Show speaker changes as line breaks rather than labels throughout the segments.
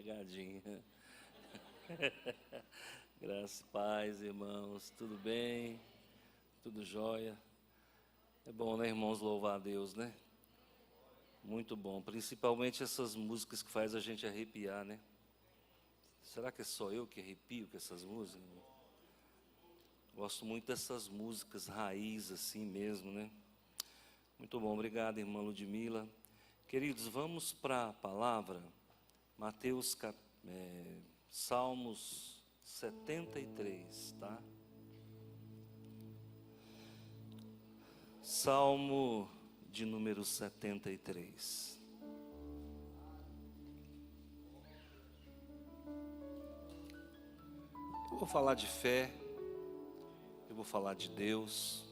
pegadinha. Graças e paz, irmãos. Tudo bem? Tudo jóia? É bom, né, irmãos, louvar a Deus, né? Muito bom. Principalmente essas músicas que faz a gente arrepiar, né? Será que é só eu que arrepio com essas músicas? Gosto muito dessas músicas raiz assim mesmo, né? Muito bom. Obrigado, irmã Ludmila. Queridos, vamos para a palavra. Mateus, Salmos 73, tá? Salmo de número 73. Eu vou falar de fé, eu vou falar de Deus.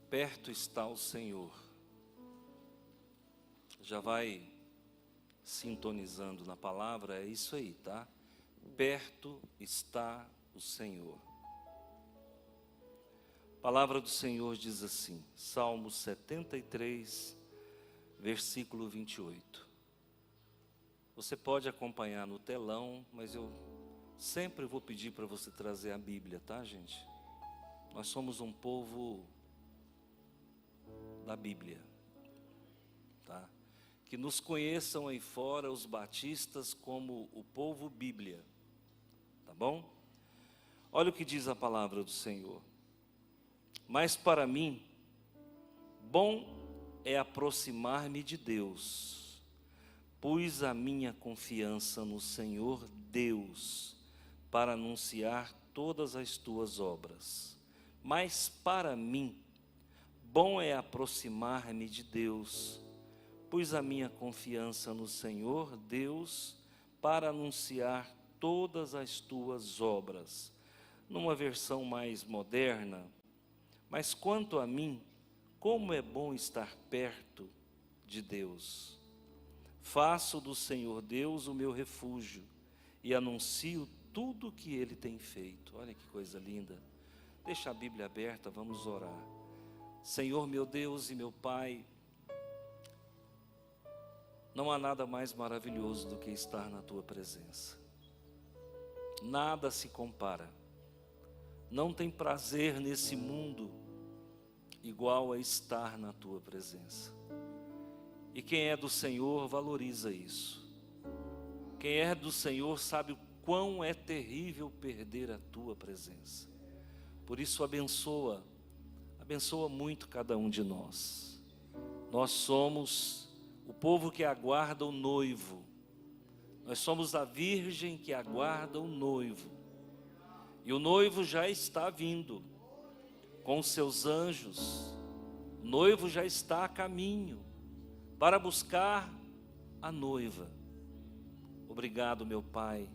Perto está o Senhor. Já vai sintonizando na palavra, é isso aí, tá? Perto está o Senhor. A palavra do Senhor diz assim, Salmo 73, versículo 28. Você pode acompanhar no telão, mas eu sempre vou pedir para você trazer a Bíblia, tá, gente? Nós somos um povo da Bíblia, tá? Que nos conheçam aí fora os batistas como o povo Bíblia, tá bom? Olha o que diz a palavra do Senhor. Mas para mim, bom é aproximar-me de Deus, pus a minha confiança no Senhor Deus, para anunciar todas as tuas obras. Mas para mim, bom é aproximar-me de Deus, pus a minha confiança no Senhor Deus, para anunciar todas as tuas obras. Numa versão mais moderna, mas quanto a mim, como é bom estar perto de Deus. Faço do Senhor Deus o meu refúgio e anuncio tudo o que Ele tem feito. Olha que coisa linda. Deixa a Bíblia aberta, vamos orar. Senhor meu Deus e meu Pai, não há nada mais maravilhoso do que estar na Tua presença. Nada se compara. Não tem prazer nesse mundo igual a estar na Tua presença. E quem é do Senhor valoriza isso. Quem é do Senhor sabe o quão é terrível perder a Tua presença. Por isso abençoa muito cada um de nós. Nós somos o povo que aguarda o noivo. Nós somos a virgem que aguarda o noivo. E o noivo já está vindo com os seus anjos. O noivo já está a caminho para buscar a noiva. Obrigado, meu Pai.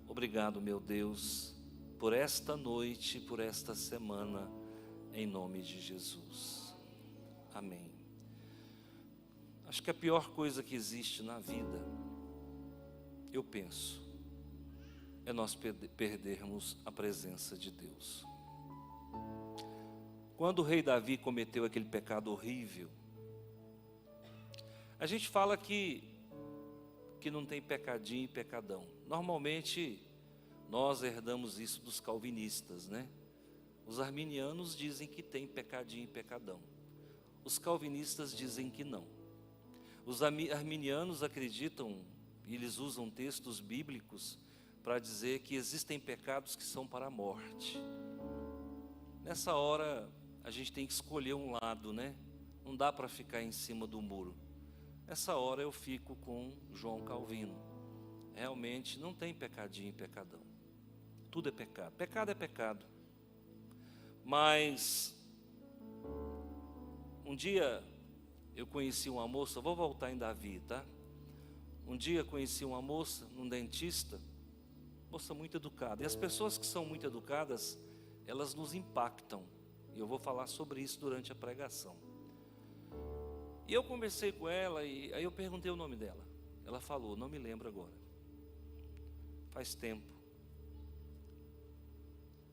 Obrigado, meu Deus, por esta noite, por esta semana, em nome de Jesus. Amém. Acho que a pior coisa que existe na vida, eu penso, é nós perdermos a presença de Deus. Quando o rei Davi cometeu aquele pecado horrível, a gente fala que não tem pecadinho e pecadão. Normalmente, nós herdamos isso dos calvinistas, né? Os arminianos dizem que tem pecadinho e pecadão. Os calvinistas dizem que não. Os arminianos acreditam, e eles usam textos bíblicos para dizer que existem pecados que são para a morte. Nessa hora, a gente tem que escolher um lado, né? Não dá para ficar em cima do muro. Nessa hora eu fico com João Calvino. Realmente não tem pecadinho e pecadão. Tudo é pecado. Pecado é pecado. Mas um dia eu conheci uma moça, vou voltar em Davi, tá? Um dia conheci uma moça, um dentista, moça muito educada. E as pessoas que são muito educadas, elas nos impactam. E eu vou falar sobre isso durante a pregação. E eu conversei com ela e aí eu perguntei o nome dela. Ela falou, não me lembro agora. Faz tempo.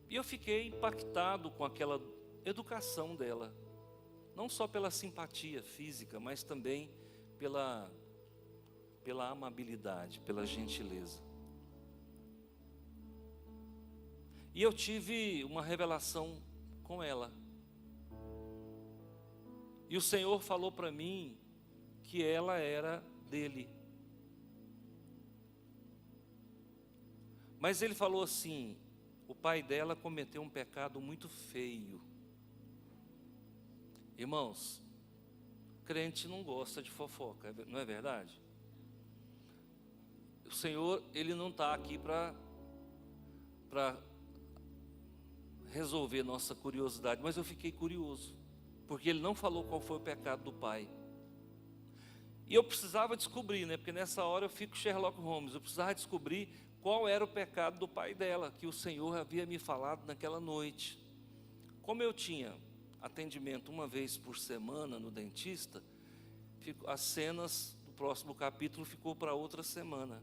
E eu fiquei impactado com aquela educação dela. Não só pela simpatia física, mas também pela pela amabilidade, pela gentileza. E eu tive uma revelação com ela. E o Senhor falou para mim que ela era dele. Mas ele falou assim: o pai dela cometeu um pecado muito feio. Irmãos, crente não gosta de fofoca, não é verdade? O Senhor, Ele não está aqui para resolver nossa curiosidade, mas eu fiquei curioso, porque Ele não falou qual foi o pecado do pai. E eu precisava descobrir, né? Porque nessa hora eu fico Sherlock Holmes, eu precisava descobrir qual era o pecado do pai dela, que o Senhor havia me falado naquela noite. Como eu tinha atendimento uma vez por semana no dentista, as cenas do próximo capítulo ficou para outra semana.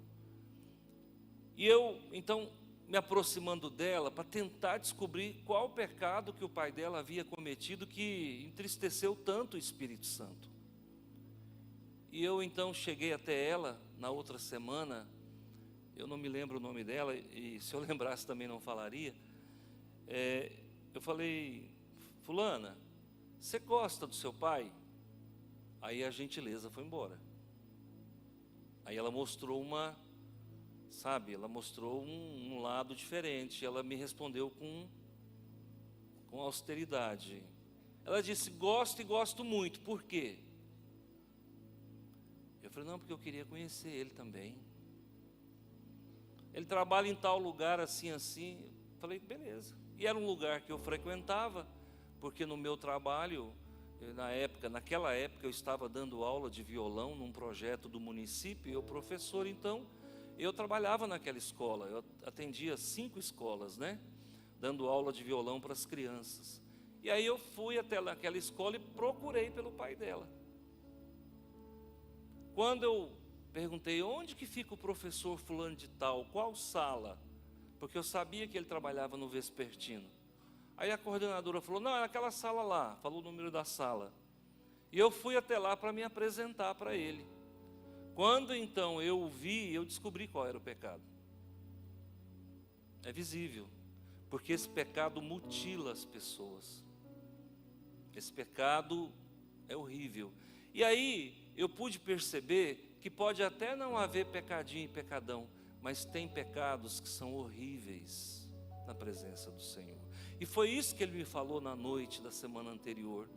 E eu, então, me aproximando dela para tentar descobrir qual o pecado que o pai dela havia cometido que entristeceu tanto o Espírito Santo. E eu então cheguei até ela na outra semana, eu não me lembro o nome dela, e se eu lembrasse também não falaria. Eu falei: fulana, você gosta do seu pai? Aí a gentileza foi embora. Aí ela mostrou ela mostrou um lado diferente. Ela me respondeu com austeridade. Ela disse: gosto e gosto muito. Por quê? Eu falei: não, porque eu queria conhecer ele também. Ele trabalha em tal lugar assim, assim. Eu falei: beleza. E era um lugar que eu frequentava, porque no meu trabalho, naquela época eu estava dando aula de violão num projeto do município, e eu professor, então eu trabalhava naquela escola, eu atendia 5 escolas, né? Dando aula de violão para as crianças. E aí eu fui até naquela escola e procurei pelo pai dela. Quando eu perguntei: onde que fica o professor fulano de tal, qual sala? Porque eu sabia que ele trabalhava no vespertino. Aí a coordenadora falou: não, é naquela sala lá, falou o número da sala. E eu fui até lá para me apresentar para ele. Quando então eu o vi, eu descobri qual era o pecado. É visível, porque esse pecado mutila as pessoas. Esse pecado é horrível. E aí eu pude perceber que pode até não haver pecadinho e pecadão, mas tem pecados que são horríveis na presença do Senhor. E foi isso que ele me falou na noite da semana anterior,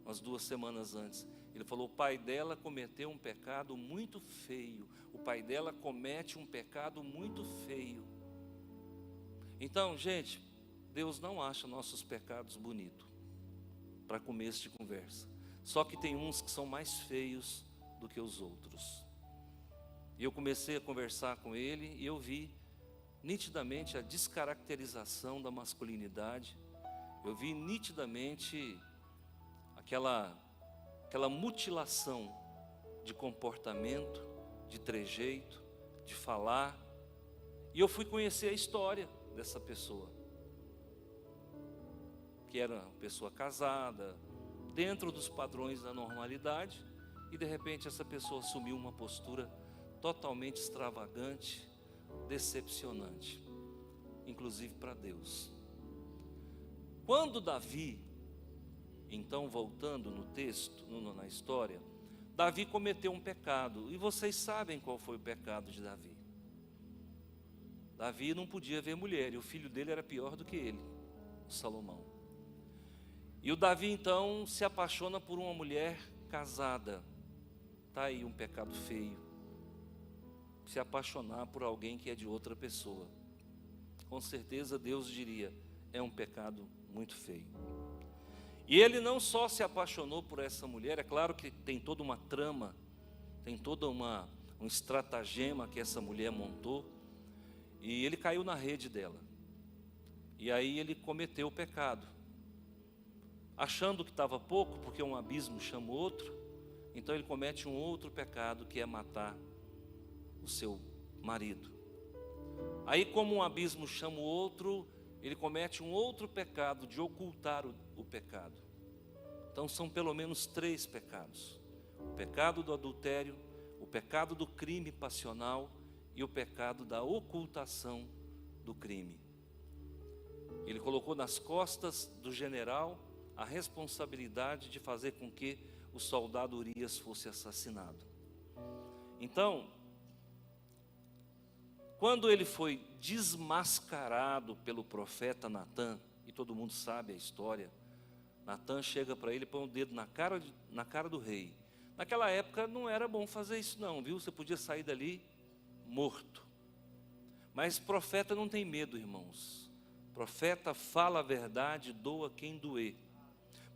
umas 2 semanas antes. Ele falou: o pai dela cometeu um pecado muito feio. O pai dela comete um pecado muito feio. Então, gente, Deus não acha nossos pecados bonitos, para começo de conversa. Só que tem uns que são mais feios do que os outros. E eu comecei a conversar com ele e eu vi nitidamente a descaracterização da masculinidade. Eu vi nitidamente aquela mutilação de comportamento, de trejeito, de falar. E eu fui conhecer a história dessa pessoa, que era uma pessoa casada, dentro dos padrões da normalidade, e de repente essa pessoa assumiu uma postura totalmente extravagante, decepcionante, inclusive para Deus. Quando Davi, então voltando no texto, na história, Davi cometeu um pecado, e vocês sabem qual foi o pecado de Davi. Davi não podia ver mulher, e o filho dele era pior do que ele, Salomão. E o Davi então se apaixona por uma mulher casada. Está aí um pecado feio, se apaixonar por alguém que é de outra pessoa. Com certeza Deus diria: é um pecado muito feio. E ele não só se apaixonou por essa mulher, é claro que tem toda uma trama, tem toda um estratagema que essa mulher montou, e ele caiu na rede dela. E aí ele cometeu o pecado, achando que estava pouco, porque um abismo chama o outro. Então ele comete um outro pecado, que é matar o seu marido. Aí, como um abismo chama o outro, ele comete um outro pecado de ocultar o pecado. Então são pelo menos 3 pecados: o pecado do adultério, o pecado do crime passional e o pecado da ocultação do crime. Ele colocou nas costas do general a responsabilidade de fazer com que o soldado Urias fosse assassinado. Então, quando ele foi desmascarado pelo profeta Natã, e todo mundo sabe a história, Natã chega para ele e põe o dedo na cara do rei. Naquela época não era bom fazer isso não, viu? Você podia sair dali morto. Mas profeta não tem medo, irmãos. Profeta fala a verdade, doa quem doer.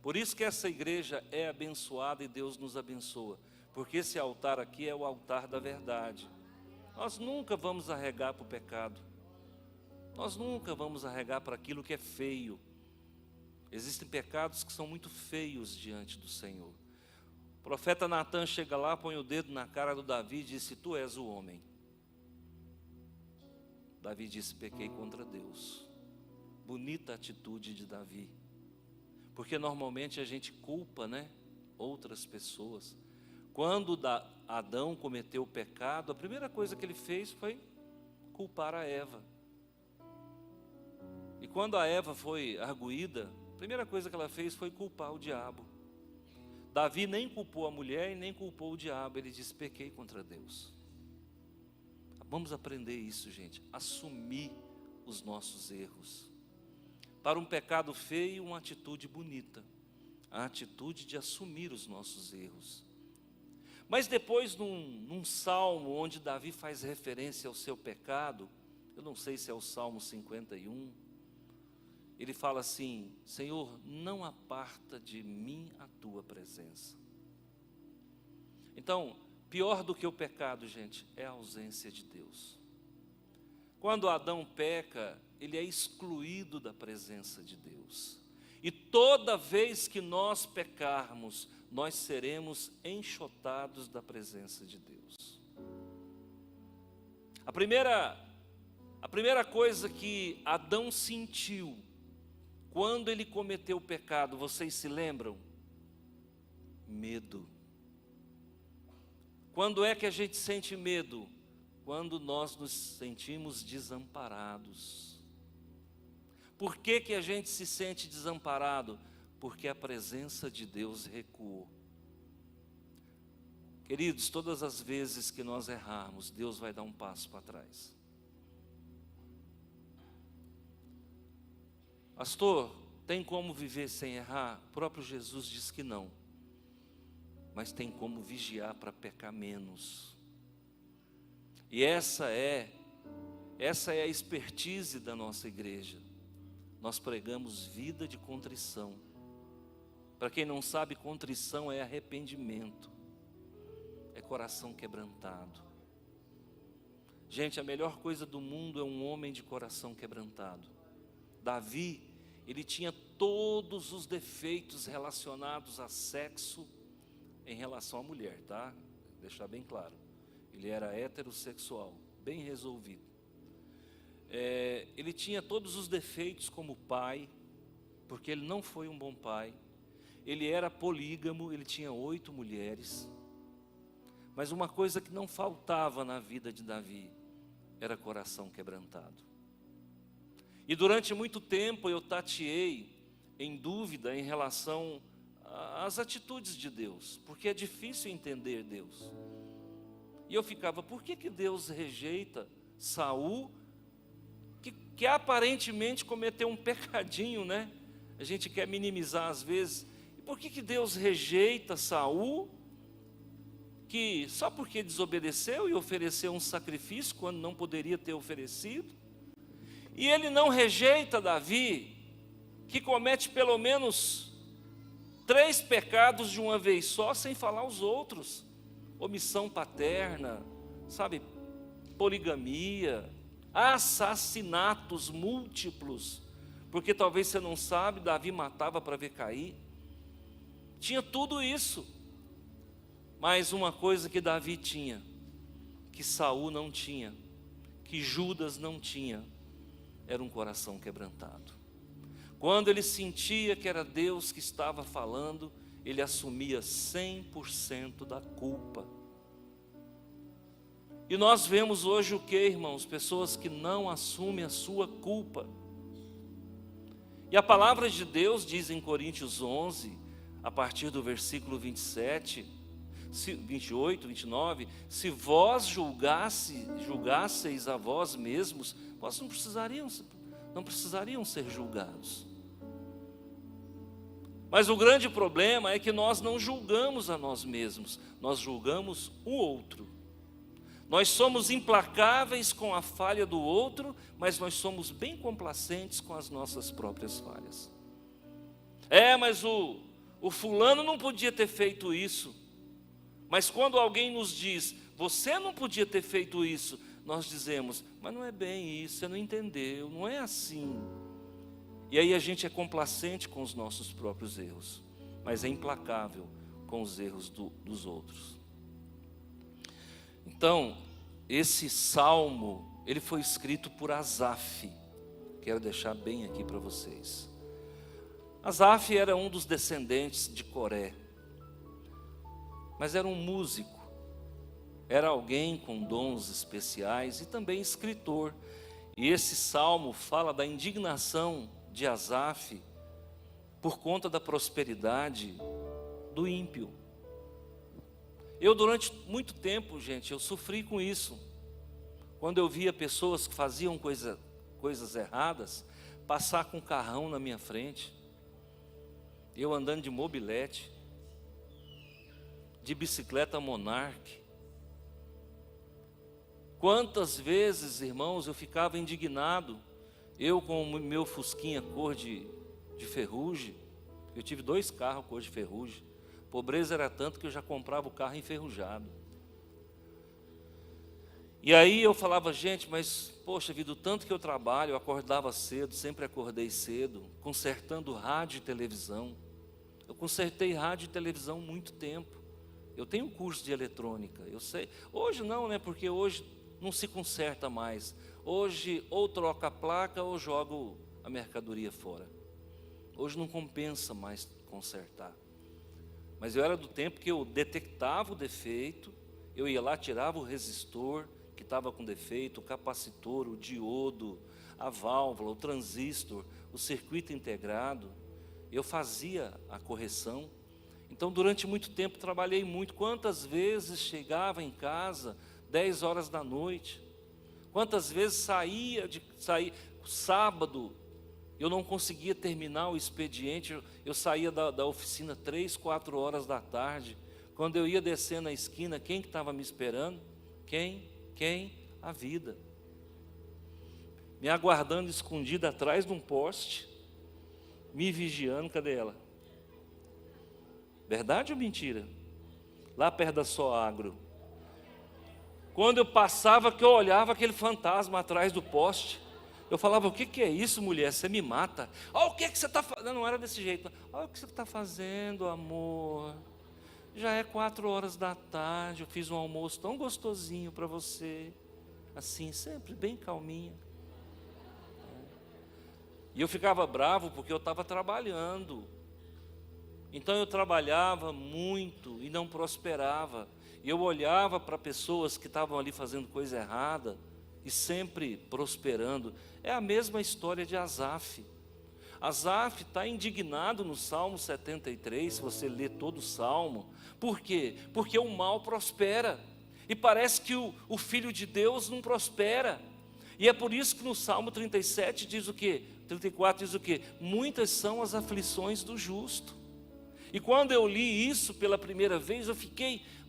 Por isso que essa igreja é abençoada e Deus nos abençoa. Porque esse altar aqui é o altar da verdade. Nós nunca vamos arregar para o pecado. Nós nunca vamos arregar para aquilo que é feio. Existem pecados que são muito feios diante do Senhor. O profeta Natã chega lá, põe o dedo na cara do Davi e disse: tu és o homem. Davi disse: pequei contra Deus. Bonita atitude de Davi. Porque normalmente a gente culpa, né, outras pessoas. Quando Adão cometeu o pecado, a primeira coisa que ele fez foi culpar a Eva. E quando a Eva foi arguída, a primeira coisa que ela fez foi culpar o diabo. Davi nem culpou a mulher e nem culpou o diabo, ele disse: pequei contra Deus. Vamos aprender isso, gente, assumir os nossos erros. Para um pecado feio, uma atitude bonita, a atitude de assumir os nossos erros. Mas depois, num salmo onde Davi faz referência ao seu pecado, eu não sei se é o Salmo 51, ele fala assim: Senhor, não aparta de mim a tua presença. Então, pior do que o pecado, gente, é a ausência de Deus. Quando Adão peca, ele é excluído da presença de Deus. E toda vez que nós pecarmos, nós seremos enxotados da presença de Deus. A primeira coisa que Adão sentiu quando ele cometeu o pecado, vocês se lembram? Medo. Quando é que a gente sente medo? Quando nós nos sentimos desamparados. Por que que a gente se sente desamparado? Porque a presença de Deus recuou. Queridos, todas as vezes que nós errarmos, Deus vai dar um passo para trás. Pastor, tem como viver sem errar? O próprio Jesus diz que não. Mas tem como vigiar para pecar menos. E essa é a expertise da nossa igreja. Nós pregamos vida de contrição. Para quem não sabe, contrição é arrependimento, é coração quebrantado. Gente, a melhor coisa do mundo é um homem de coração quebrantado. Davi, ele tinha todos os defeitos relacionados a sexo em relação à mulher, tá? Deixar bem claro. Ele era heterossexual, bem resolvido. Ele tinha todos os defeitos como pai, porque ele não foi um bom pai. Ele era polígamo, ele tinha 8 mulheres. Mas uma coisa que não faltava na vida de Davi era coração quebrantado. E durante muito tempo eu tateei em dúvida em relação às atitudes de Deus, porque é difícil entender Deus. E eu ficava: por que Deus rejeita Saul, que aparentemente cometeu um pecadinho, né? A gente quer minimizar às vezes. E por que Deus rejeita Saul, que só porque desobedeceu e ofereceu um sacrifício quando não poderia ter oferecido? E ele não rejeita Davi, que comete pelo menos 3 pecados de uma vez só, sem falar os outros: omissão paterna, sabe, poligamia, assassinatos múltiplos, porque talvez você não sabe, Davi matava para ver cair. Tinha tudo isso. Mas uma coisa que Davi tinha, que Saul não tinha, que Judas não tinha, era um coração quebrantado. Quando ele sentia que era Deus que estava falando, ele assumia 100% da culpa. E nós vemos hoje o que, irmãos? Pessoas que não assumem a sua culpa. E a palavra de Deus diz em Coríntios 11, a partir do versículo 27, 28, 29, se vós julgasseis a vós mesmos, vós não precisariam ser julgados. Mas o grande problema é que nós não julgamos a nós mesmos, nós julgamos o outro. Nós somos implacáveis com a falha do outro, mas nós somos bem complacentes com as nossas próprias falhas. Mas o fulano não podia ter feito isso. Mas quando alguém nos diz, você não podia ter feito isso, nós dizemos, mas não é bem isso, você não entendeu, não é assim. E aí a gente é complacente com os nossos próprios erros, mas é implacável com os erros dos outros. Então, esse salmo, ele foi escrito por Asaf. Quero deixar bem aqui para vocês. Asaf era um dos descendentes de Coré, mas era um músico, era alguém com dons especiais e também escritor. E esse salmo fala da indignação de Asaf por conta da prosperidade do ímpio. Eu durante muito tempo, gente, eu sofri com isso. Quando eu via pessoas que faziam coisas erradas, passar com um carrão na minha frente, eu andando de mobilete, de bicicleta Monarch. Quantas vezes, irmãos, eu ficava indignado, eu com o meu fusquinha cor de ferrugem, eu tive 2 carros cor de ferrugem, pobreza era tanto que eu já comprava o carro enferrujado. E aí eu falava, gente, mas poxa vida, o tanto que eu trabalho, eu acordava cedo, sempre acordei cedo, consertando rádio e televisão. Eu consertei rádio e televisão muito tempo. Eu tenho um curso de eletrônica, eu sei. Hoje não, né? Porque hoje não se conserta mais. Hoje ou troca a placa ou joga a mercadoria fora. Hoje não compensa mais consertar. Mas eu era do tempo que eu detectava o defeito, eu ia lá, tirava o resistor que estava com defeito, o capacitor, o diodo, a válvula, o transistor, o circuito integrado. Eu fazia a correção. Então, durante muito tempo, trabalhei muito. Quantas vezes chegava em casa 10 horas da noite? Quantas vezes saía sábado, eu não conseguia terminar o expediente, eu saía da oficina 3, 4 horas da tarde. Quando eu ia descer na esquina, quem que estava me esperando? Quem? A vida. Me aguardando escondida atrás de um poste, me vigiando, cadê ela? Verdade ou mentira? Lá perto da Soagro. Quando eu passava, que eu olhava aquele fantasma atrás do poste, eu falava, o que é isso, mulher? Você me mata. Olha o que você está fazendo. Não era desse jeito. Olha o que você está fazendo, amor. Já é 4 horas da tarde, eu fiz um almoço tão gostosinho para você. Assim, sempre bem calminha. E eu ficava bravo porque eu estava trabalhando. Então eu trabalhava muito e não prosperava. E eu olhava para pessoas que estavam ali fazendo coisa errada e sempre prosperando. É a mesma história de Asaf. Asaf está indignado no Salmo 73, se você ler todo o Salmo. Por quê? Porque o mal prospera. E parece que o Filho de Deus não prospera. E é por isso que no Salmo 37 diz o quê? 34 diz o quê? Muitas são as aflições do justo. E quando eu li isso pela primeira vez, eu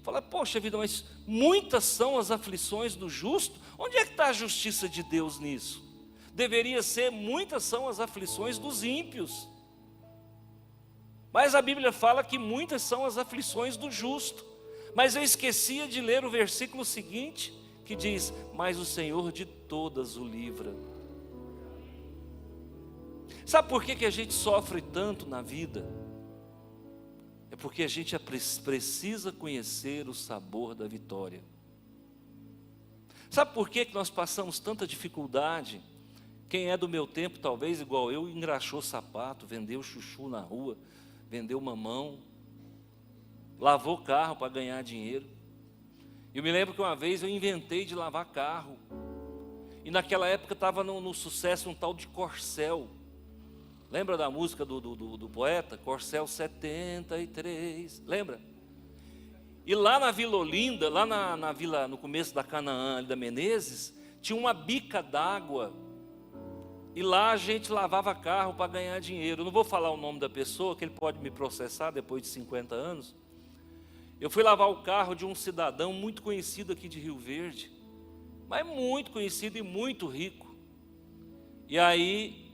falei, poxa vida, mas muitas são as aflições do justo? Onde é que está a justiça de Deus nisso? Deveria ser, muitas são as aflições dos ímpios. Mas a Bíblia fala que muitas são as aflições do justo. Mas eu esquecia de ler o versículo seguinte, que diz, mas o Senhor de todas o livra. Sabe por que a gente sofre tanto na vida? É porque a gente precisa conhecer o sabor da vitória. Sabe por que nós passamos tanta dificuldade? Quem é do meu tempo, talvez igual eu, engraxou sapato, vendeu chuchu na rua, vendeu mamão, lavou carro para ganhar dinheiro. Eu me lembro que uma vez eu inventei de lavar carro. E naquela época estava no sucesso um tal de Corcel. Lembra da música do poeta? Corcel 73, lembra? E lá na Vila Olinda, lá na vila, no começo da Canaã, ali da Menezes, tinha uma bica d'água. E lá a gente lavava carro para ganhar dinheiro. Eu não vou falar o nome da pessoa, que ele pode me processar depois de 50 anos. Eu fui lavar o carro de um cidadão muito conhecido aqui de Rio Verde, mas muito conhecido e muito rico. E aí,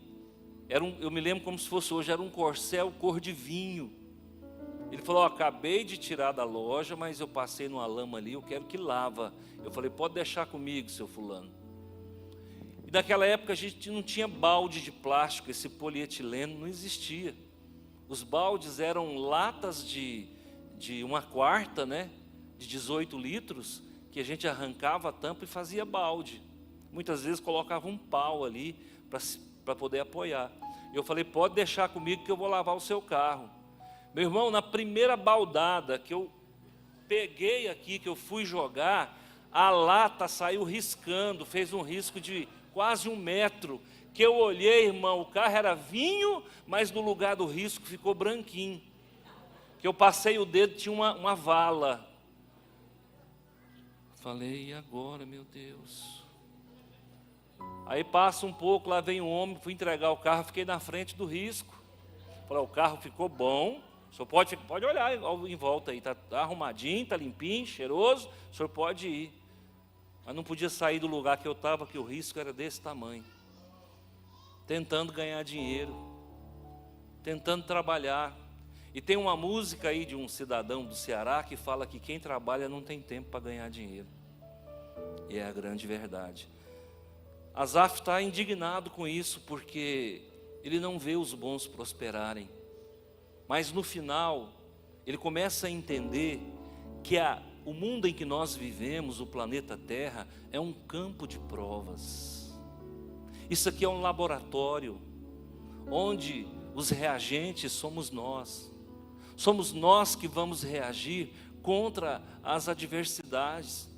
eu me lembro como se fosse hoje, era um Corcel cor de vinho. Ele falou, acabei de tirar da loja, mas eu passei numa lama ali, eu quero que lava. Eu falei, pode deixar comigo, seu fulano. E naquela época a gente não tinha balde de plástico, esse polietileno não existia. Os baldes eram latas de 1/4, né, de 18 litros, que a gente arrancava a tampa e fazia balde. Muitas vezes colocava um pau ali para poder apoiar. Eu falei, pode deixar comigo que eu vou lavar o seu carro. Meu irmão, na primeira baldada que eu peguei aqui, que eu fui jogar, a lata saiu riscando, fez um risco de quase 1 metro, que eu olhei, irmão, o carro era vinho, mas no lugar do risco ficou branquinho. Que eu passei o dedo, tinha uma vala. Falei, e agora, meu Deus? Aí passa um pouco, lá vem um homem, fui entregar o carro, fiquei na frente do risco. Falei, o carro ficou bom, o senhor pode olhar em volta aí, está arrumadinho, está limpinho, cheiroso, o senhor pode ir. Mas não podia sair do lugar que eu estava, que o risco era desse tamanho. Tentando ganhar dinheiro, tentando trabalhar. E tem uma música aí de um cidadão do Ceará que fala que quem trabalha não tem tempo para ganhar dinheiro. E é a grande verdade. Asaf está indignado com isso porque ele não vê os bons prosperarem. Mas no final, ele começa a entender que o mundo em que nós vivemos, o planeta Terra, é um campo de provas. Isso aqui é um laboratório, onde os reagentes somos nós. Somos nós que vamos reagir contra as adversidades.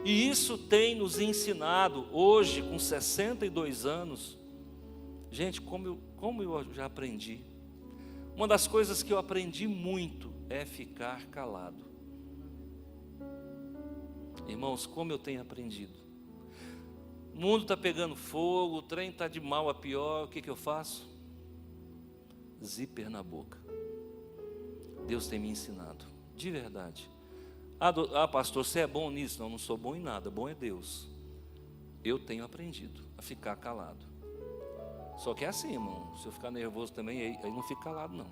E isso tem nos ensinado, hoje, com 62 anos, gente, como eu já aprendi. Uma das coisas que eu aprendi muito é ficar calado. Irmãos, como eu tenho aprendido. O mundo está pegando fogo, o trem está de mal a pior, o que eu faço? Zíper na boca. Deus tem me ensinado, de verdade. Pastor, você é bom nisso? Não sou bom em nada, bom é Deus. Eu tenho aprendido a ficar calado. Só que é assim, irmão, se eu ficar nervoso também, aí não fico calado não.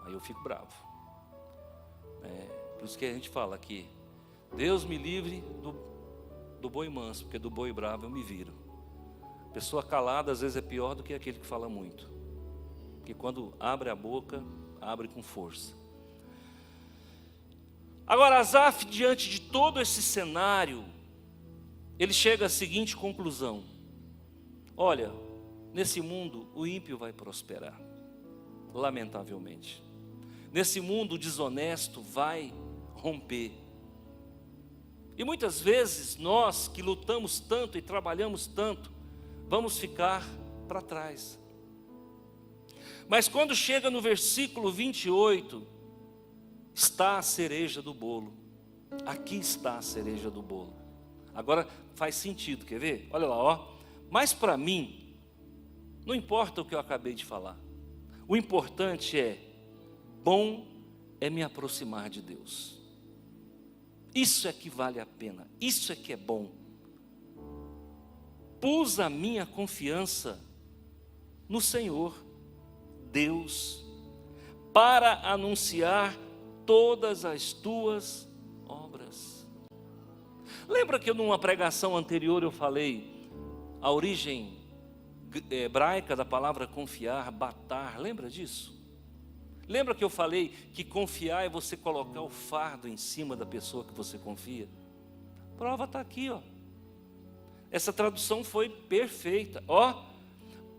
Aí eu fico bravo. Por isso que a gente fala aqui, Deus me livre do boi manso, porque do boi bravo eu me viro. Pessoa calada às vezes é pior do que aquele que fala muito. Porque quando abre a boca, abre com força. Agora, Asaf, diante de todo esse cenário, ele chega à seguinte conclusão: olha, nesse mundo o ímpio vai prosperar, lamentavelmente. Nesse mundo o desonesto vai romper. E muitas vezes nós que lutamos tanto e trabalhamos tanto, vamos ficar para trás. Mas quando chega no versículo 28, está a cereja do bolo. Aqui está a cereja do bolo. Agora faz sentido, quer ver? Olha lá, ó. Mas para mim, não importa o que eu acabei de falar. O importante bom é me aproximar de Deus. Isso é que vale a pena, isso é que é bom. Pus a minha confiança no Senhor, Deus, para anunciar todas as tuas obras. Lembra que numa pregação anterior eu falei a origem hebraica da palavra confiar, batar, lembra disso? Lembra que eu falei que confiar é você colocar o fardo em cima da pessoa que você confia? A prova está aqui, ó. Essa tradução foi perfeita, ó.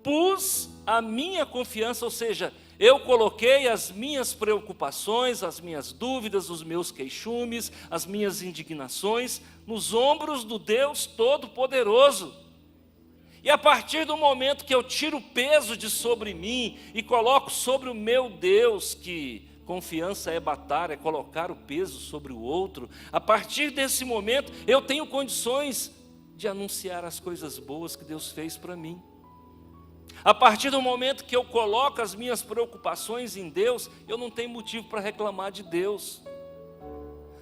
Pus a minha confiança, ou seja, Eu coloquei as minhas preocupações, as minhas dúvidas, os meus queixumes, as minhas indignações nos ombros do Deus Todo-Poderoso. E a partir do momento que eu tiro o peso de sobre mim e coloco sobre o meu Deus, que confiança é batalha, é colocar o peso sobre o outro, a partir desse momento eu tenho condições de anunciar as coisas boas que Deus fez para mim. A partir do momento que eu coloco as minhas preocupações em Deus, eu não tenho motivo para reclamar de Deus.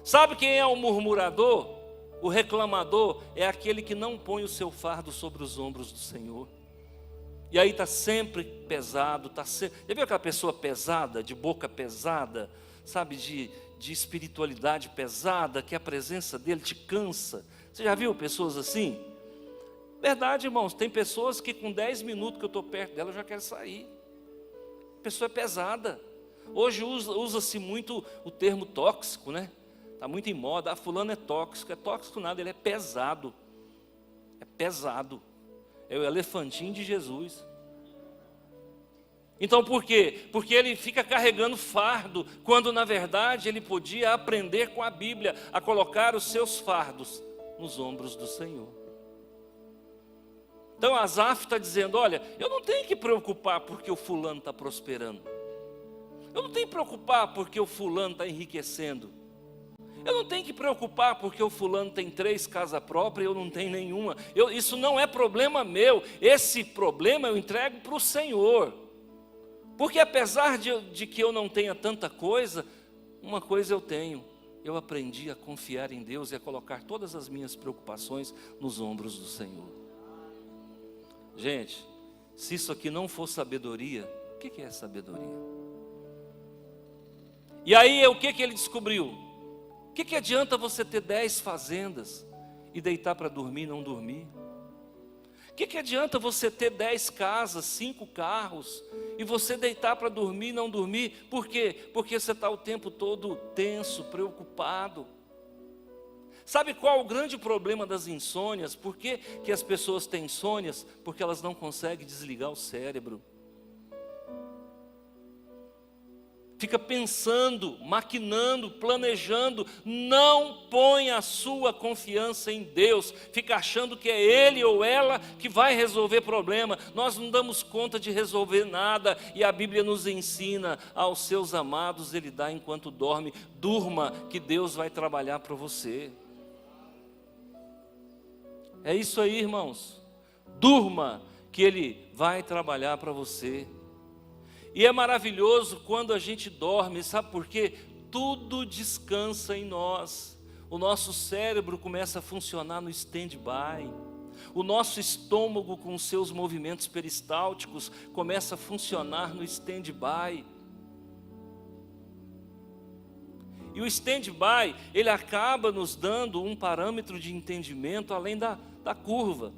Sabe quem é o murmurador? O reclamador é aquele que não põe o seu fardo sobre os ombros do Senhor. E aí está sempre pesado, já viu aquela pessoa pesada, de boca pesada, sabe, de espiritualidade pesada, que a presença dele te cansa? Você já viu pessoas assim? Verdade, irmãos, tem pessoas que com 10 minutos que eu estou perto dela, eu já quero sair. A pessoa é pesada. Hoje usa-se muito o termo tóxico, né? Está muito em moda. Ah, fulano é tóxico nada, ele é pesado. É pesado. É o elefantinho de Jesus. Então por quê? Porque ele fica carregando fardo, quando na verdade ele podia aprender com a Bíblia, a colocar os seus fardos nos ombros do Senhor. Então Asaf está dizendo, olha, eu não tenho que preocupar porque o fulano está prosperando. Eu não tenho que preocupar porque o fulano está enriquecendo. Eu não tenho que preocupar porque o fulano tem 3 casas próprias e eu não tenho nenhuma. Isso não é problema meu. Esse problema eu entrego para o Senhor. Porque apesar de que eu não tenha tanta coisa, uma coisa eu tenho. Eu aprendi a confiar em Deus e a colocar todas as minhas preocupações nos ombros do Senhor. Gente, se isso aqui não for sabedoria, o que é sabedoria? E aí, o que ele descobriu? O que adianta você ter 10 fazendas e deitar para dormir e não dormir? O que adianta você ter 10 casas, 5 carros e você deitar para dormir e não dormir? Por quê? Porque você está o tempo todo tenso, preocupado. Sabe qual é o grande problema das insônias? Por que as pessoas têm insônias? Porque elas não conseguem desligar o cérebro. Fica pensando, maquinando, planejando. Não põe a sua confiança em Deus. Fica achando que é Ele ou ela que vai resolver problema. Nós não damos conta de resolver nada. E a Bíblia nos ensina, aos seus amados Ele dá enquanto dorme. Durma que Deus vai trabalhar para você. É isso aí, irmãos. Durma que Ele vai trabalhar para você. E é maravilhoso quando a gente dorme, sabe por quê? Tudo descansa em nós. O nosso cérebro começa a funcionar no stand-by. O nosso estômago com os seus movimentos peristálticos começa a funcionar no stand-by. E o stand-by, ele acaba nos dando um parâmetro de entendimento além da curva.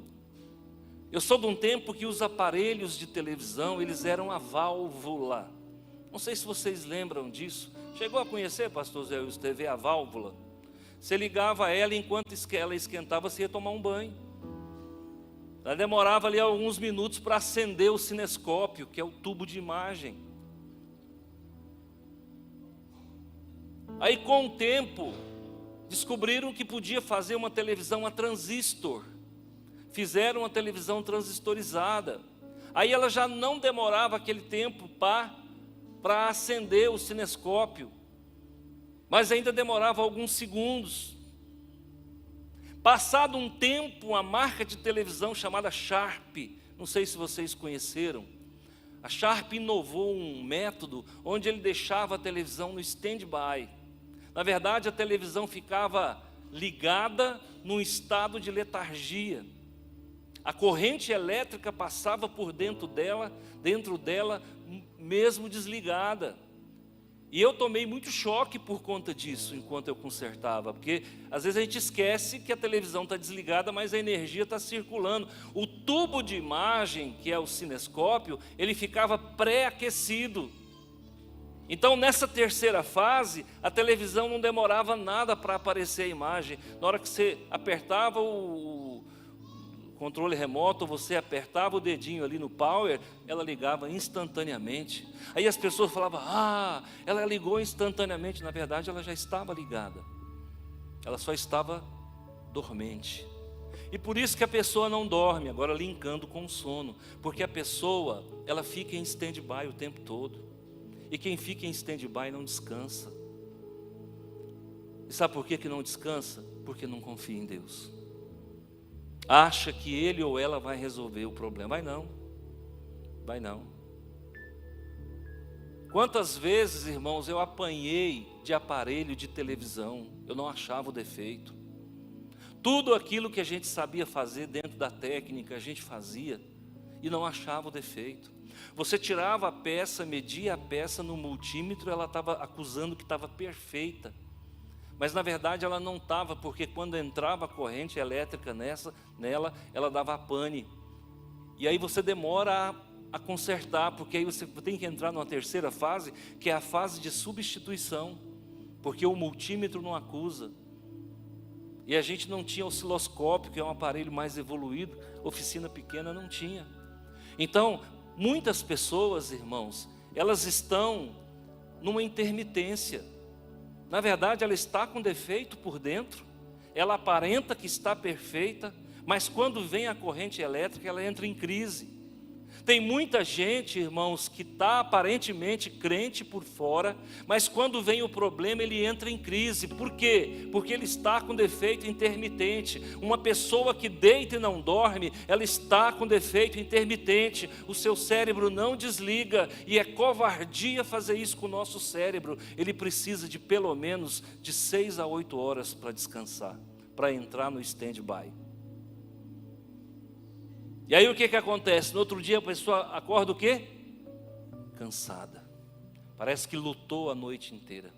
Eu sou de um tempo que os aparelhos de televisão, eles eram a válvula. Não sei se vocês lembram disso. Chegou a conhecer, pastor Zé Wilson, TV, a válvula? Você ligava ela, enquanto ela esquentava, você ia tomar um banho. Ela demorava ali alguns minutos para acender o cinescópio, que é o tubo de imagem. Aí com o tempo, descobriram que podia fazer uma televisão a transistor. Fizeram uma televisão transistorizada. Aí ela já não demorava aquele tempo para acender o cinescópio, mas ainda demorava alguns segundos. Passado um tempo, a marca de televisão chamada Sharp, não sei se vocês conheceram, a Sharp inovou um método onde ele deixava a televisão no stand-by. Na verdade, a televisão ficava ligada num estado de letargia. A corrente elétrica passava por dentro dela, mesmo desligada. E eu tomei muito choque por conta disso, enquanto eu consertava, porque às vezes a gente esquece que a televisão está desligada, mas a energia está circulando. O tubo de imagem, que é o cinescópio, ele ficava pré-aquecido. Então nessa terceira fase, a televisão não demorava nada para aparecer a imagem. Na hora que você apertava controle remoto, você apertava o dedinho ali no power, ela ligava instantaneamente. Aí as pessoas falavam, ela ligou instantaneamente. Na verdade, ela já estava ligada. Ela só estava dormente. E por isso que a pessoa não dorme, agora linkando com o sono. Porque a pessoa, ela fica em stand-by o tempo todo. E quem fica em stand-by não descansa. E sabe por que não descansa? Porque não confia em Deus. Acha que ele ou ela vai resolver o problema. Vai não. Vai não. Quantas vezes, irmãos, eu apanhei de aparelho de televisão, eu não achava o defeito. Tudo aquilo que a gente sabia fazer dentro da técnica, a gente fazia e não achava o defeito. Você tirava a peça, media a peça no multímetro, ela estava acusando que estava perfeita. Mas na verdade ela não estava, porque quando entrava a corrente elétrica nela, ela dava pane. E aí você demora a consertar, porque aí você tem que entrar numa terceira fase, que é a fase de substituição, porque o multímetro não acusa. E a gente não tinha osciloscópio, que é um aparelho mais evoluído, oficina pequena não tinha. Então, muitas pessoas, irmãos, elas estão numa intermitência. Na verdade, ela está com defeito por dentro, ela aparenta que está perfeita, mas quando vem a corrente elétrica, ela entra em crise. Tem muita gente, irmãos, que está aparentemente crente por fora, mas quando vem o problema, ele entra em crise. Por quê? Porque ele está com defeito intermitente. Uma pessoa que deita e não dorme, ela está com defeito intermitente. O seu cérebro não desliga, e é covardia fazer isso com o nosso cérebro. Ele precisa de pelo menos de 6 a 8 horas para descansar, para entrar no stand-by. E aí o que acontece? No outro dia a pessoa acorda o quê? Cansada. Parece que lutou a noite inteira.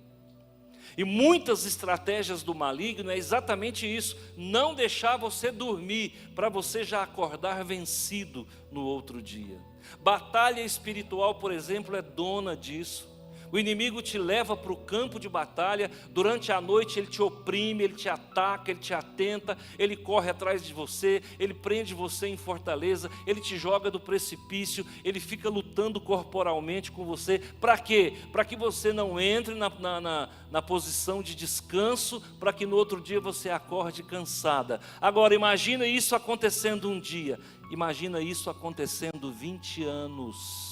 E muitas estratégias do maligno é exatamente isso. Não deixar você dormir, para você já acordar vencido no outro dia. Batalha espiritual, por exemplo, é dona disso. O inimigo te leva para o campo de batalha, durante a noite ele te oprime, ele te ataca, ele te atenta, ele corre atrás de você, ele prende você em fortaleza, ele te joga do precipício, ele fica lutando corporalmente com você. Para quê? Para que você não entre na posição de descanso, para que no outro dia você acorde cansada. Agora imagina isso acontecendo um dia, imagina isso acontecendo 20 anos.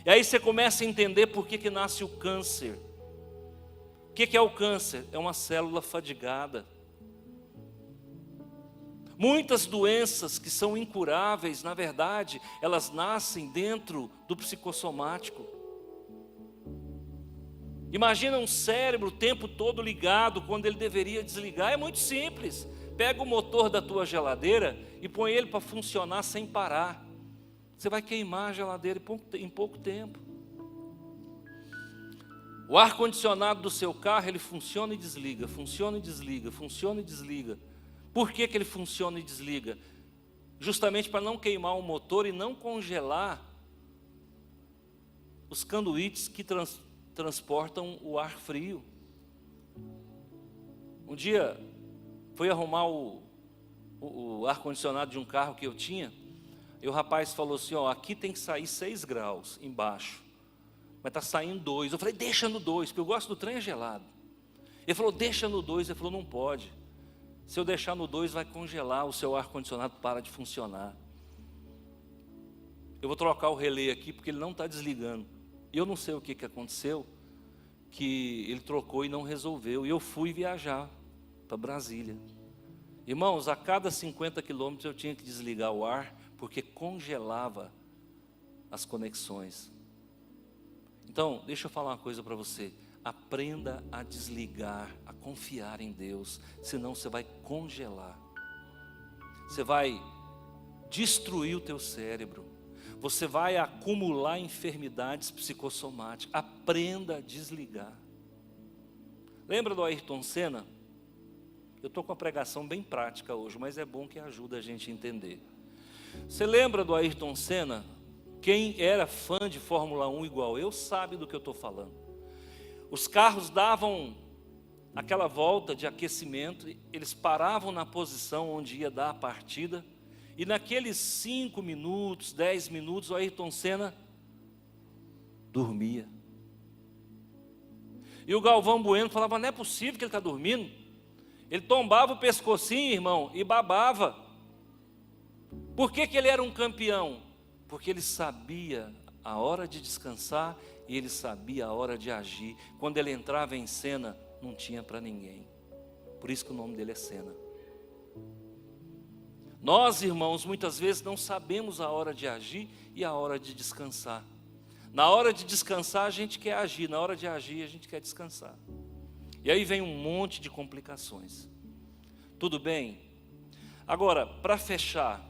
E aí você começa a entender por que nasce o câncer. O que é o câncer? É uma célula fadigada. Muitas doenças que são incuráveis, na verdade, elas nascem dentro do psicossomático. Imagina um cérebro o tempo todo ligado, quando ele deveria desligar. É muito simples. Pega o motor da tua geladeira e põe ele para funcionar sem parar. Você vai queimar a geladeira em pouco tempo. O ar-condicionado do seu carro, ele funciona e desliga, funciona e desliga, funciona e desliga. Por que ele funciona e desliga? Justamente para não queimar o motor e não congelar os conduítes que transportam o ar frio. Um dia, fui arrumar o ar-condicionado de um carro que eu tinha, e o rapaz falou assim, aqui tem que sair 6 graus embaixo, mas está saindo 2. Eu falei, deixa no 2, porque eu gosto do trem gelado. Ele falou, deixa no 2. Ele falou, não pode. Se eu deixar no 2, vai congelar, o seu ar-condicionado para de funcionar. Eu vou trocar o relé aqui, porque ele não está desligando. E eu não sei o que aconteceu, que ele trocou e não resolveu. E eu fui viajar para Brasília. Irmãos, a cada 50 quilômetros eu tinha que desligar o ar, porque congelava as conexões. Então, deixa eu falar uma coisa para você. Aprenda a desligar, a confiar em Deus, senão você vai congelar. Você vai destruir o teu cérebro. Você vai acumular enfermidades psicossomáticas. Aprenda a desligar. Lembra do Ayrton Senna? Eu estou com uma pregação bem prática hoje, mas é bom que ajuda a gente a entender. Você lembra do Ayrton Senna? Quem era fã de Fórmula 1 igual eu sabe do que eu estou falando. Os carros davam aquela volta de aquecimento, eles paravam na posição onde ia dar a partida, e naqueles 5 minutos, 10 minutos, o Ayrton Senna dormia. E o Galvão Bueno falava, não é possível que ele está dormindo. Ele tombava o pescocinho, irmão, e babava. Por que ele era um campeão? Porque ele sabia a hora de descansar e ele sabia a hora de agir. Quando ele entrava em cena, não tinha para ninguém. Por isso que o nome dele é Senna. Nós, irmãos, muitas vezes não sabemos a hora de agir e a hora de descansar. Na hora de descansar a gente quer agir, na hora de agir a gente quer descansar. E aí vem um monte de complicações. Tudo bem? Agora, para fechar,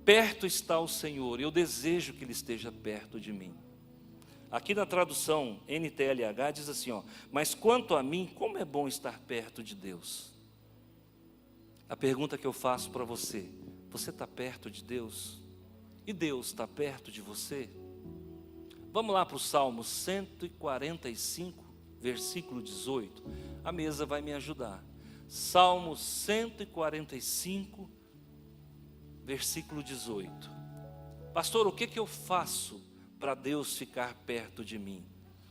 perto está o Senhor, eu desejo que Ele esteja perto de mim. Aqui na tradução NTLH diz assim, ó, mas quanto a mim, como é bom estar perto de Deus. A pergunta que eu faço para você, você está perto de Deus? E Deus está perto de você? Vamos lá para o Salmo 145, versículo 18. A mesa vai me ajudar. Salmo 145, versículo 18. Pastor, o que eu faço para Deus ficar perto de mim?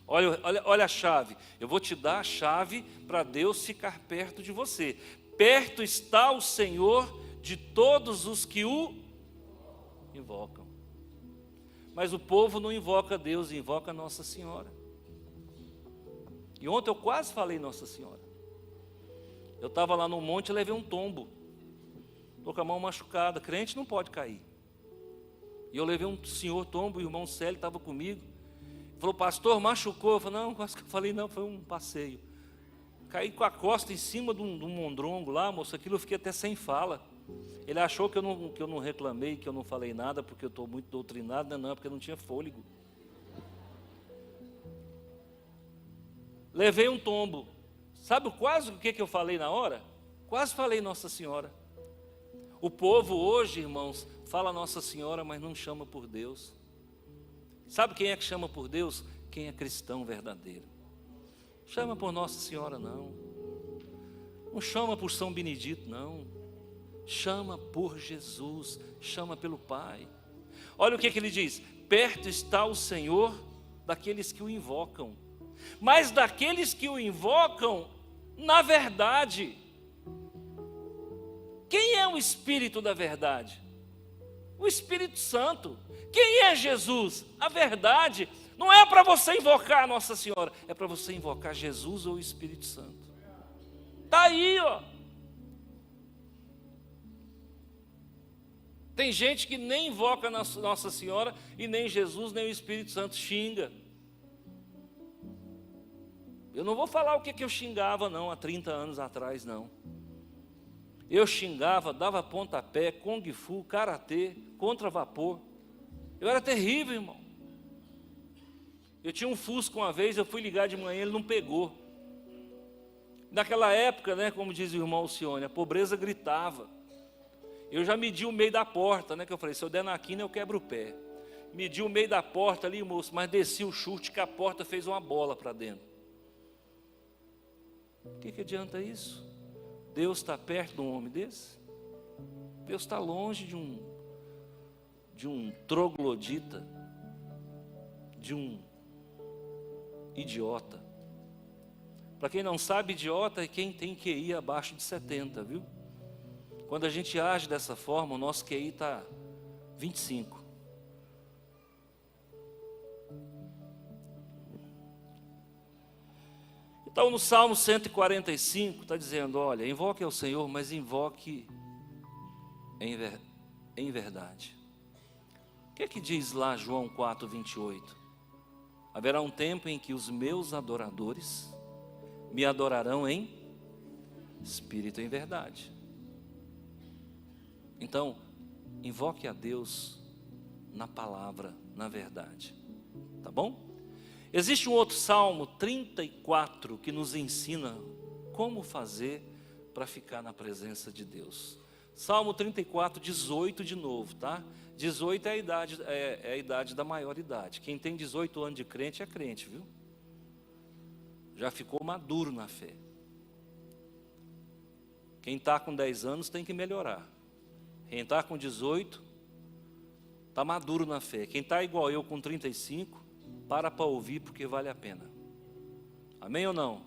Olha a chave. Eu vou te dar a chave para Deus ficar perto de você. Perto está o Senhor de todos os que o invocam. Mas o povo não invoca Deus, invoca Nossa Senhora. E ontem eu quase falei Nossa Senhora. Eu estava lá no monte e levei um tombo. Estou com a mão machucada, crente não pode cair. E eu levei um senhor tombo, e o irmão Célio estava comigo. Ele falou, pastor, machucou? Eu falei, não, quase que eu falei, não, foi um passeio. Caí com a costa em cima de um mondrongo lá, moço, aquilo eu fiquei até sem fala. Ele achou que eu não reclamei, que eu não falei nada, porque eu estou muito doutrinado, não, porque eu não tinha fôlego. Levei um tombo. Sabe quase o que eu falei na hora? Quase falei Nossa Senhora. O povo hoje, irmãos, fala Nossa Senhora, mas não chama por Deus. Sabe quem é que chama por Deus? Quem é cristão verdadeiro. Chama por Nossa Senhora, não. Não chama por São Benedito, não. Chama por Jesus, chama pelo Pai. Olha o que ele diz: perto está o Senhor daqueles que o invocam, mas daqueles que o invocam na verdade. Quem é o Espírito da verdade? O Espírito Santo. Quem é Jesus? A verdade. Não é para você invocar a Nossa Senhora, é para você invocar Jesus ou o Espírito Santo. Está aí, ó. Tem gente que nem invoca Nossa Senhora e nem Jesus, nem o Espírito Santo, xinga. Eu não vou falar o que eu xingava não, há 30 anos atrás não. Eu xingava, dava pontapé, kung fu, karatê, contra vapor. Eu era terrível, irmão. Eu tinha um Fusca uma vez, eu fui ligar de manhã, ele não pegou. Naquela época, né, como diz o irmão Alcione, a pobreza gritava. Eu já medi o meio da porta, né, que eu falei, se eu der na quina eu quebro o pé. Medi o meio da porta ali, moço, mas desci o chute que a porta fez uma bola para dentro. O que adianta isso? Deus está perto de um homem desse? Deus está longe de um troglodita, de um idiota. Para quem não sabe, idiota é quem tem QI abaixo de 70, viu? Quando a gente age dessa forma, o nosso QI está 25. Então no Salmo 145 está dizendo, olha, invoque ao Senhor, mas invoque em verdade. O que é que diz lá João 4:28? Haverá um tempo em que os meus adoradores me adorarão em espírito e em verdade. Então, invoque a Deus na palavra, na verdade. Tá bom? Existe um outro Salmo 34 que nos ensina como fazer para ficar na presença de Deus. Salmo 34, 18 de novo, tá? 18 é a idade da maioridade. Quem tem 18 anos de crente é crente, viu? já ficou maduro na fé. Quem está com 10 anos tem que melhorar. Quem está com 18, está maduro na fé. Quem está igual eu com 35, para ouvir porque vale a pena. Amém ou não?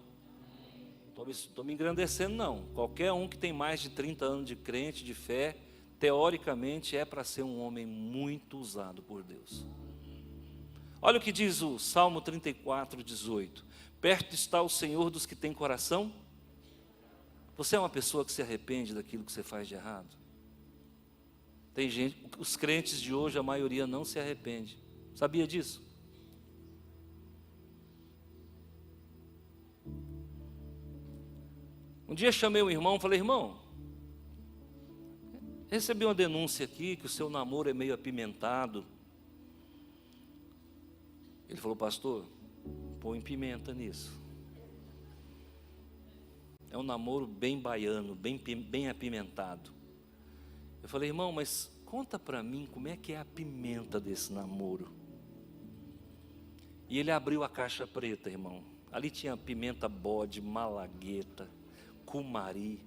Estou me engrandecendo não. Qualquer um que tem mais de 30 anos de crente, de fé, teoricamente é para ser um homem muito usado por Deus. Olha o que diz o Salmo 34, 18. Perto está o Senhor dos que têm coração. Você é uma pessoa que se arrepende daquilo que você faz de errado? Tem gente, os crentes de hoje, a maioria não se arrepende. Sabia disso? Um dia chamei um irmão e falei: irmão, recebi uma denúncia aqui que o seu namoro é meio apimentado. Ele falou: pastor, põe pimenta nisso. É um namoro bem baiano, bem apimentado. Eu falei: irmão, mas conta para mim como é que é a pimenta desse namoro. E ele abriu a caixa preta, irmão. Ali tinha pimenta bode, malagueta, cumari,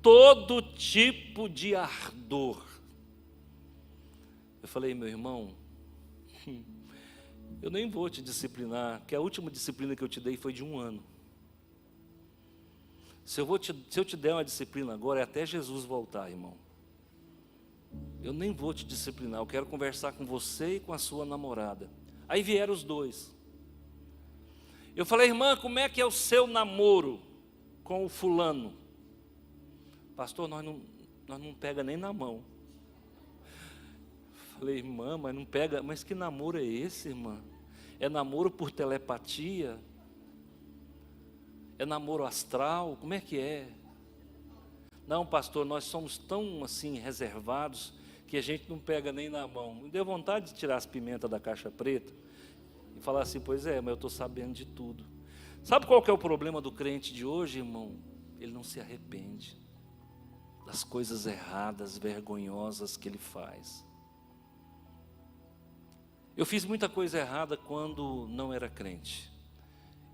todo tipo de ardor. Eu falei: meu irmão, eu nem vou te disciplinar, porque a última disciplina que eu te dei foi de 1 ano. Se eu te der uma disciplina agora, é até Jesus voltar, irmão. Eu nem vou te disciplinar, eu quero conversar com você e com a sua namorada. Aí vieram os dois. Eu falei: irmã, como é que é o seu namoro com o fulano? Pastor, nós não pega nem na mão. Falei: irmã, mas não pega, mas que namoro é esse, irmã? É namoro por telepatia? É namoro astral? Como é que é? Não, pastor, nós somos tão assim reservados que a gente não pega nem na mão. Me deu vontade de tirar as pimentas da caixa preta e falar assim: pois é, mas eu estou sabendo de tudo. Sabe qual que é o problema do crente de hoje, irmão? Ele não se arrepende das coisas erradas, vergonhosas que ele faz. Eu fiz muita coisa errada quando não era crente.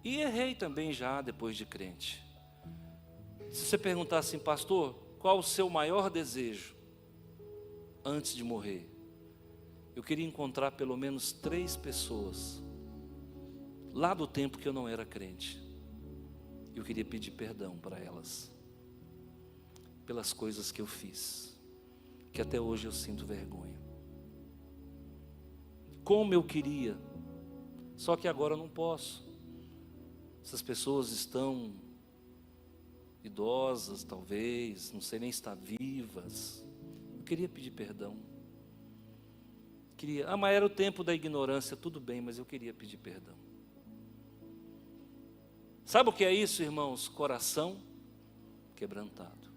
E errei também já depois de crente. Se você perguntar assim: pastor, qual o seu maior desejo antes de morrer? Eu queria encontrar pelo menos 3 pessoas lá do tempo que eu não era crente. Eu queria pedir perdão para elas pelas coisas que eu fiz, que até hoje eu sinto vergonha. Como eu queria, só que agora eu não posso. Essas pessoas estão idosas, talvez, não sei nem se estão vivas. Eu queria pedir perdão. Mas era o tempo da ignorância, tudo bem, mas eu queria pedir perdão. Sabe o que é isso, irmãos? Coração quebrantado.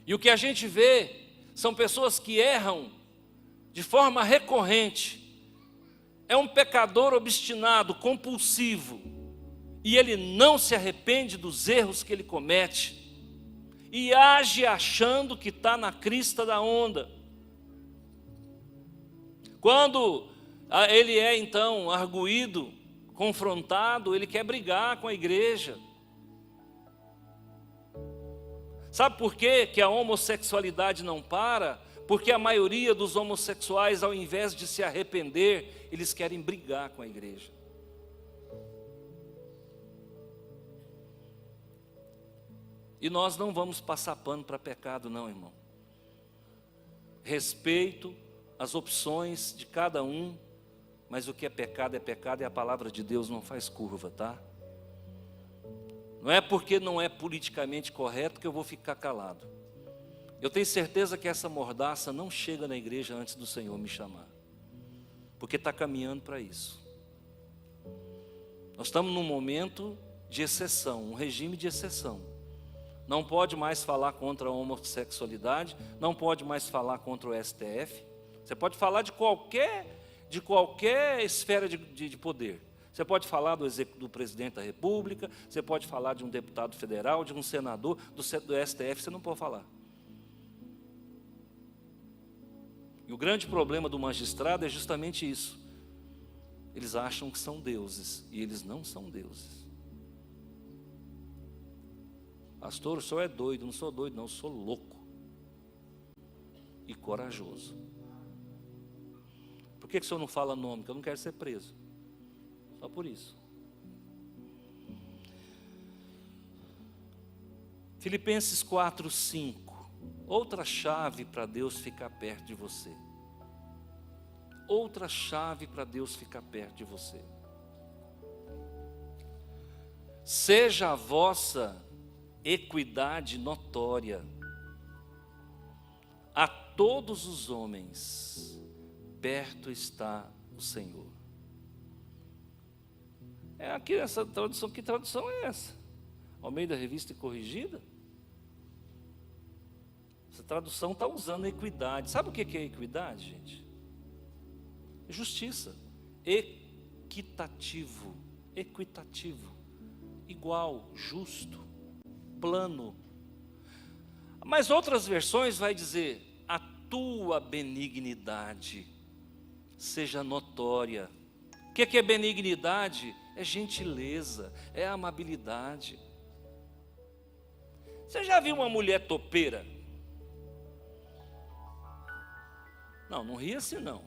E o que a gente vê são pessoas que erram de forma recorrente. É um pecador obstinado, compulsivo, e ele não se arrepende dos erros que ele comete, e age achando que está na crista da onda. Quando ele é então arguído, confrontado, ele quer brigar com a igreja. Sabe por quê que a homossexualidade não para? Porque a maioria dos homossexuais, ao invés de se arrepender, eles querem brigar com a igreja. E nós não vamos passar pano para pecado não, irmão. Respeito as opções de cada um, mas o que é pecado e a palavra de Deus não faz curva, tá? Não é porque não é politicamente correto que eu vou ficar calado. Eu tenho certeza que essa mordaça não chega na igreja antes do Senhor me chamar, porque está caminhando para isso. Nós estamos num momento de exceção, um regime de exceção. Não pode mais falar contra a homossexualidade, não pode mais falar contra o STF. Você pode falar de qualquer esfera de poder. Você pode falar do presidente da República, você pode falar de um deputado federal, de um senador, do STF, você não pode falar. E o grande problema do magistrado é justamente isso. eles acham que são deuses, e eles não são deuses. Pastor, o senhor é doido. Não sou doido, não, eu sou louco e corajoso. Por que o senhor não fala nome? Porque eu não quero ser preso. Só por isso. Filipenses 4:5. Outra chave para Deus ficar perto de você. Outra chave para Deus ficar perto de você. Seja a vossa equidade notória a todos os homens, perto está o Senhor. É aqui essa tradução. Que tradução é essa? Almeida Revista e Corrigida? Essa tradução está usando equidade. Sabe o que é equidade, gente? Justiça. Equitativo. Equitativo. Igual, justo, plano. Mas outras versões vai dizer: a tua benignidade seja notória. O que é benignidade? É gentileza, é amabilidade. Você já viu uma mulher topeira? Não ria assim não.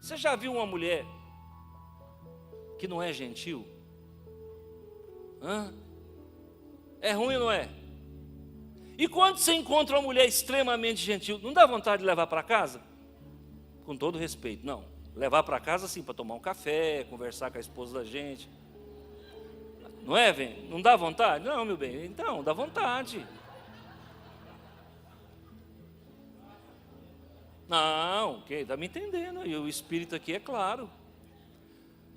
Você já viu uma mulher que não é gentil? É ruim ou não é? E quando você encontra uma mulher extremamente gentil, não dá vontade de levar para casa? Com todo respeito, não. Levar para casa sim, para tomar um café, conversar com a esposa da gente. Não é, vem? Não dá vontade? Não, meu bem, então, dá vontade. Não, está me entendendo, e o Espírito aqui é claro.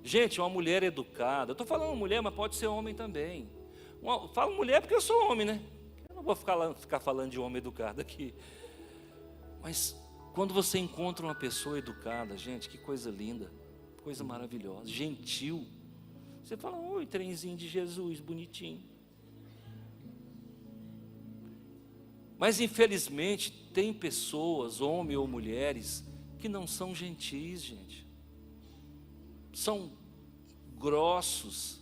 Gente, uma mulher educada, eu estou falando mulher, mas pode ser homem também. Falo mulher porque eu sou homem, né? Eu não vou ficar falando de homem educado aqui. Mas quando você encontra uma pessoa educada, gente, que coisa linda, coisa maravilhosa, gentil. Você fala: oi, trenzinho de Jesus, bonitinho. Mas infelizmente tem pessoas, homens ou mulheres, que não são gentis, gente. São grossos,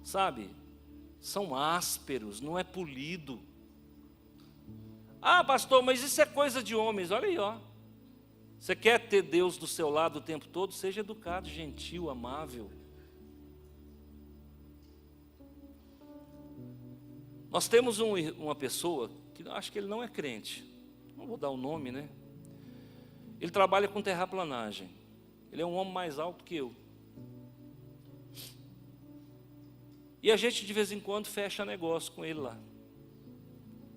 sabe? São ásperos, não é polido. Ah, pastor, mas isso é coisa de homens. Olha aí, ó. Você quer ter Deus do seu lado o tempo todo? Seja educado, gentil, amável. Nós temos uma pessoa que acho que ele não é crente. Não vou dar o nome, né? Ele trabalha com terraplanagem. Ele é um homem mais alto que eu. E a gente de vez em quando fecha negócio com ele lá.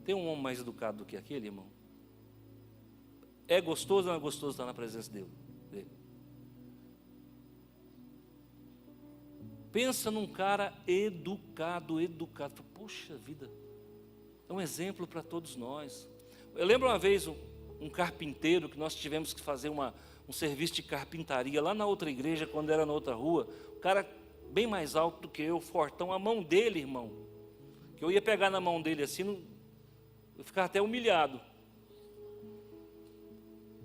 Tem um homem mais educado do que aquele, irmão? É gostoso ou não é gostoso estar na presença dele? Pensa num cara educado. Poxa vida, é um exemplo para todos nós. Eu lembro uma vez um carpinteiro que nós tivemos que fazer um serviço de carpintaria lá na outra igreja, quando era na outra rua. O cara bem mais alto do que eu, fortão, a mão dele, irmão, que eu ia pegar na mão dele assim, eu ficava até humilhado.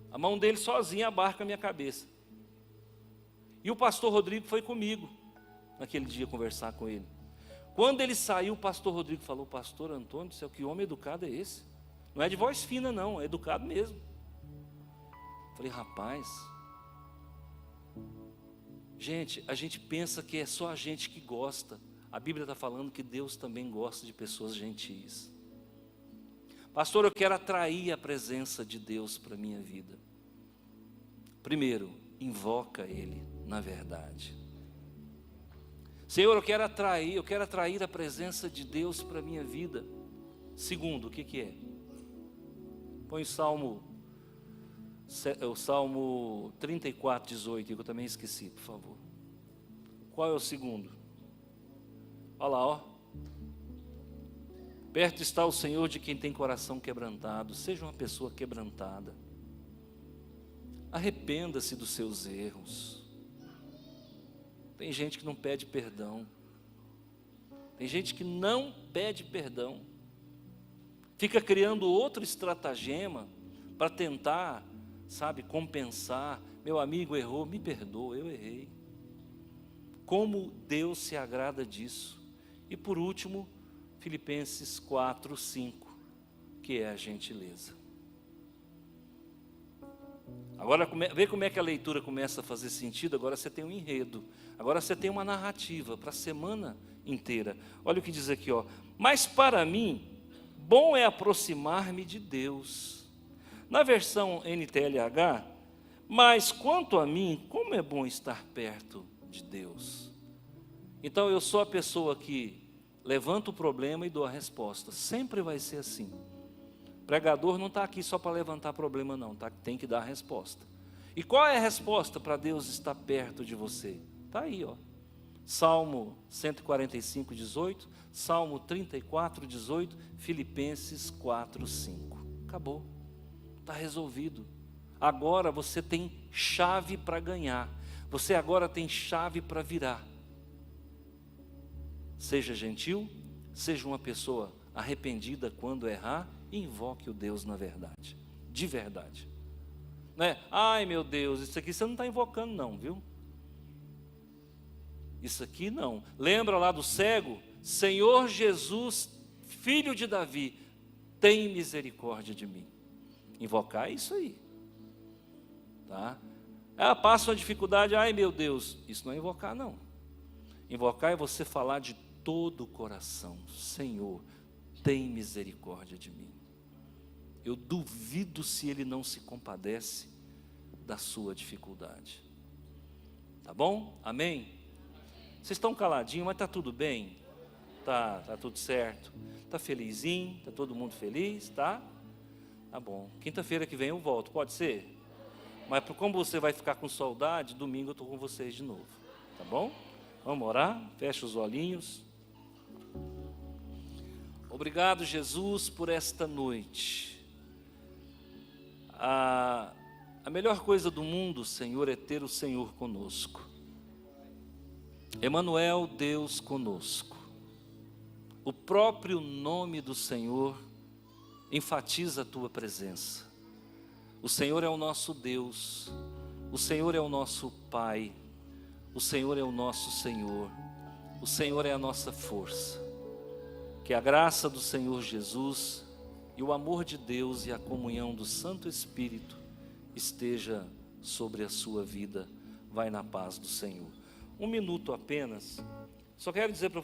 A mão dele sozinha abarca a minha cabeça. E o pastor Rodrigo foi comigo naquele dia conversar com ele. Quando ele saiu, o pastor Rodrigo falou: pastor Antônio do céu, que homem educado é esse? Não é de voz fina não, é educado mesmo. Falei: rapaz, gente, a gente pensa que é só a gente que gosta. A Bíblia está falando que Deus também gosta de pessoas gentis. Pastor, eu quero atrair a presença de Deus para a minha vida. Primeiro, invoca Ele na verdade. Senhor, eu quero atrair a presença de Deus para a minha vida. Segundo, o que é? Põe o Salmo 34:18, que eu também esqueci, por favor. Qual é o segundo? Olha lá, ó. Perto está o Senhor de quem tem coração quebrantado. Seja uma pessoa quebrantada. Arrependa-se dos seus erros. Tem gente que não pede perdão. Tem gente que não pede perdão. Fica criando outro estratagema para tentar sabe, compensar. Meu amigo errou, me perdoa, eu errei. Como Deus se agrada disso. E por último, Filipenses 4:5, que é a gentileza. Agora, vê como é que a leitura começa a fazer sentido. Agora você tem um enredo. Agora você tem uma narrativa para a semana inteira. Olha o que diz aqui, ó. Mas para mim, bom é aproximar-me de Deus. Na versão NTLH, mas quanto a mim, como é bom estar perto de Deus. Então eu sou a pessoa que levanta o problema e dou a resposta. Sempre vai ser assim. O pregador não está aqui só para levantar problema não, tá? Tem que dar a resposta. E qual é a resposta para Deus estar perto de você? Está aí, ó. Salmo 145:18, Salmo 34:18, Filipenses 4:5. Acabou. Está resolvido. Agora você tem chave para ganhar. Você agora tem chave para virar. Seja gentil, seja uma pessoa arrependida quando errar, e invoque o Deus na verdade, de verdade. Não é, ai meu Deus, isso aqui você não está invocando não, viu? Isso aqui não. Lembra lá do cego? Senhor Jesus, filho de Davi, tem misericórdia de mim. Invocar é isso aí. Tá? Passa uma dificuldade, ai meu Deus, isso não é invocar não. Invocar é você falar de todo o coração, Senhor, tem misericórdia de mim. Eu duvido se Ele não se compadece da sua dificuldade. Tá bom? Amém? Vocês estão caladinhos, mas está tudo bem? Tá tudo certo? Está felizinho? Está todo mundo feliz? Tá? Tá bom. Quinta-feira que vem eu volto, pode ser? Mas como você vai ficar com saudade, domingo eu estou com vocês de novo. Tá bom? Vamos orar? Fecha os olhinhos. Obrigado, Jesus, por esta noite. A melhor coisa do mundo, Senhor, é ter o Senhor conosco. Emanuel, Deus conosco. O próprio nome do Senhor enfatiza a tua presença. O Senhor é o nosso Deus. O Senhor é o nosso Pai. O Senhor é o nosso Senhor. O Senhor é a nossa força. Que a graça do Senhor Jesus e o amor de Deus e a comunhão do Santo Espírito esteja sobre a sua vida. Vai na paz do Senhor. Um minuto apenas. Só quero dizer para